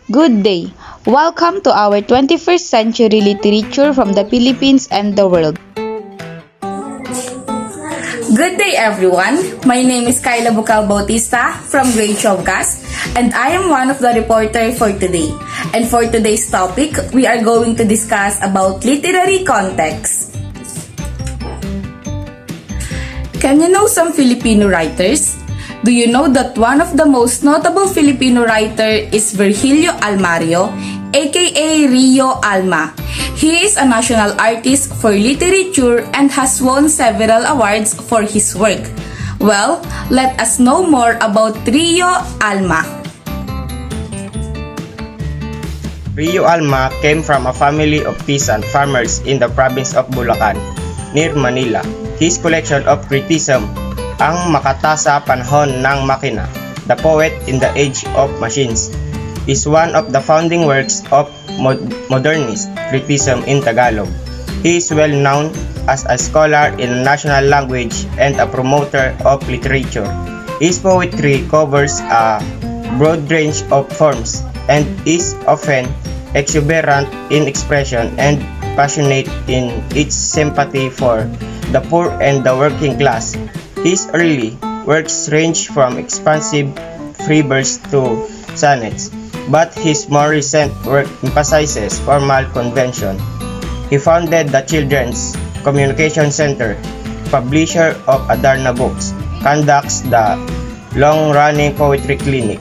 Good day. Welcome to our 21st century literature from the Philippines and the world. Good day everyone. My name is Kyla Bucal Bautista from Grade 12 CAS and I am one of the reporters for today. And for today's topic, we are going to discuss about literary context. Can you know some Filipino writers? Do you know that one of the most notable Filipino writer is Virgilio Almario, aka Rio Alma. He is a national artist for literature and has won several awards for his work. Well, let us know more about Rio Alma. Rio Alma came from a family of peasant farmers in the province of Bulacan, near Manila. His collection of criticism, Ang Makata sa Panahon ng Makina, The Poet in the Age of Machines, is one of the founding works of modernist criticism in Tagalog. He is well known as a scholar in national language and a promoter of literature. His poetry covers a broad range of forms and is often exuberant in expression and passionate in its sympathy for the poor and the working class. His early works range from expansive free verse to sonnets, but his more recent work emphasizes formal convention. He founded the Children's Communication Center, publisher of Adarna Books, conducts the long-running Poetry Clinic.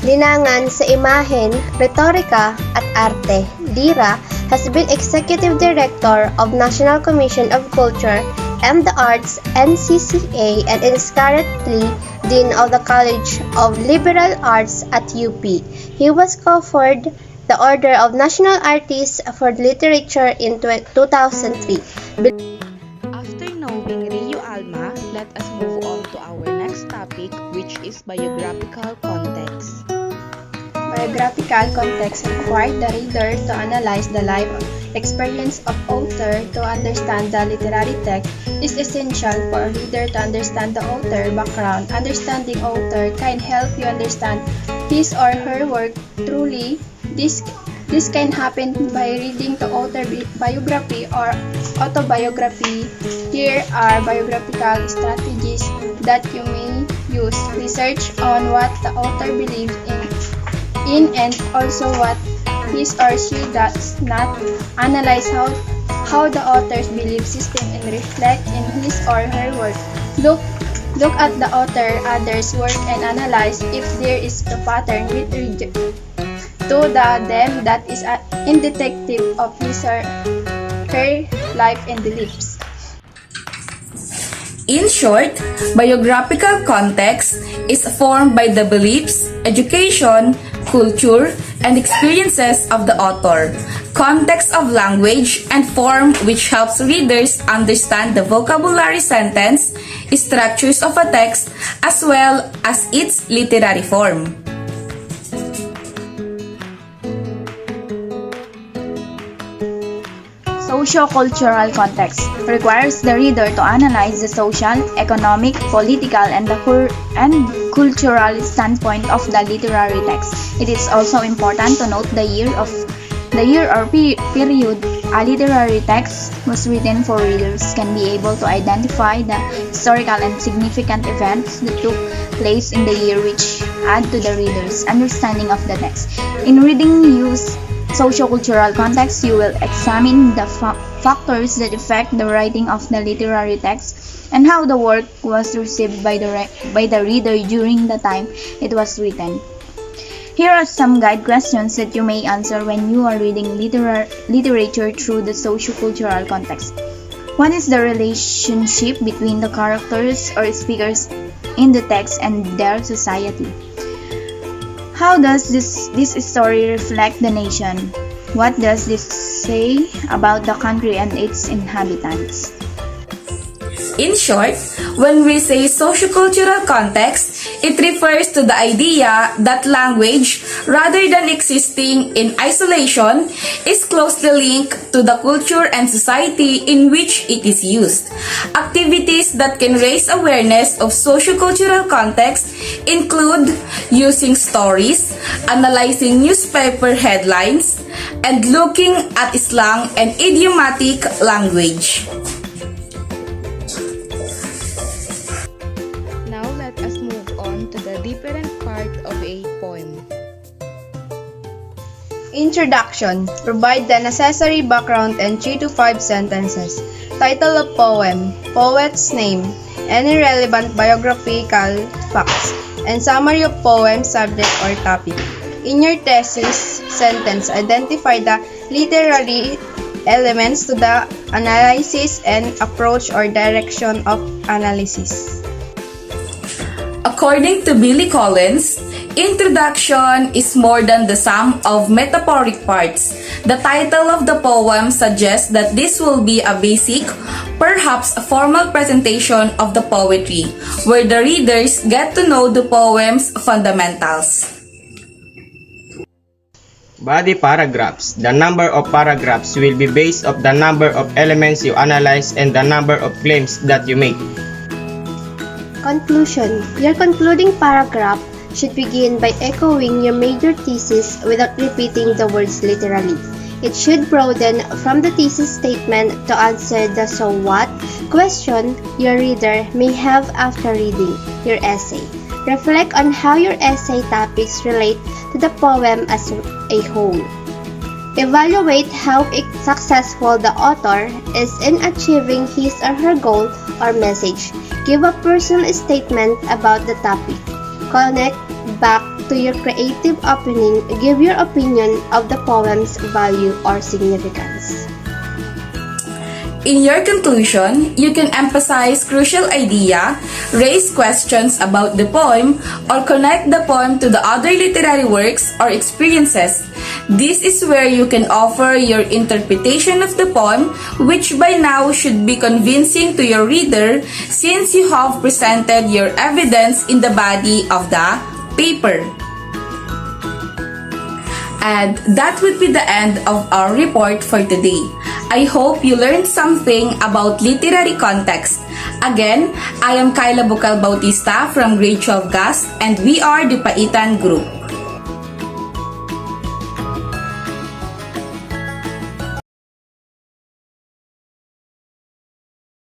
Linangan sa Imahen, Retorika at Arte, Lira has been Executive Director of National Commission of Culture and the Arts, NCCA, and is currently Dean of the College of Liberal Arts at UP. He was conferred the Order of National Artist for Literature in 2003. After knowing Rio Alma, let us move on to our next topic, which is biographical context. Biographical context requires the reader to analyze the life experience of author to understand the literary text. Is essential for a reader to understand the author background. Understanding author can help you understand his or her work truly. This can happen by reading the author biography or autobiography. Here are biographical strategies that you may use. Research on what the author believes in and also what his or she does not. Analyze how the author's belief system and reflect in his or her work. Look at the author, others' work and analyze if there is a pattern with to them that is indicative of his or her life and beliefs. In short, biographical context is formed by the beliefs, education, culture, and experiences of the author, context of language and form which helps readers understand the vocabulary, sentence, structures of a text, as well as its literary form. Socio-cultural context requires the reader to analyze the social, economic, political, and cultural standpoint of the literary text. It is also important to note the year or period a literary text was written for. Readers can be able to identify the historical and significant events that took place in the year, which add to the reader's understanding of the text. In reading use sociocultural context, you will examine the factors that affect the writing of the literary text and how the work was received by the reader during the time it was written. Here are some guide questions that you may answer when you are reading literature through the sociocultural context. What is the relationship between the characters or speakers in the text and their society? How does this story reflect the nation? What does this say about the country and its inhabitants? In short, when we say sociocultural context, It refers to the idea that language, rather than existing in isolation, is closely linked to the culture and society in which it is used. Activities that can raise awareness of sociocultural context include using stories, analyzing newspaper headlines, and looking at slang and idiomatic language. Now let us move on to the different part of a poem. Introduction. Provide the necessary background and 3 to 5 sentences. Title of poem. Poet's name. Any relevant biographical facts. And summary of poem, subject or topic. In your thesis sentence, identify the literary elements to the analysis and approach or direction of analysis. According to Billy Collins, introduction is more than the sum of metaphoric parts. The title of the poem suggests that this will be a basic, perhaps a formal presentation of the poetry, where the readers get to know the poem's fundamentals. Body paragraphs. The number of paragraphs will be based on the number of elements you analyze and the number of claims that you make. Conclusion. Your concluding paragraph should begin by echoing your major thesis without repeating the words literally. It should broaden from the thesis statement to answer the so what question your reader may have after reading your essay. Reflect on how your essay topics relate to the poem as a whole. Evaluate how successful the author is in achieving his or her goal or message. Give a personal statement about the topic. Connect back to your creative opening. Give your opinion of the poem's value or significance. In your conclusion, you can emphasize crucial idea, raise questions about the poem, or connect the poem to the other literary works or experiences. This is where you can offer your interpretation of the poem, which by now should be convincing to your reader since you have presented your evidence in the body of the paper. And that would be the end of our report for today. I hope you learned something about literary context. Again, I am Kyla Bucal Bautista from Grade 12 GAS and we are the Paitan Group.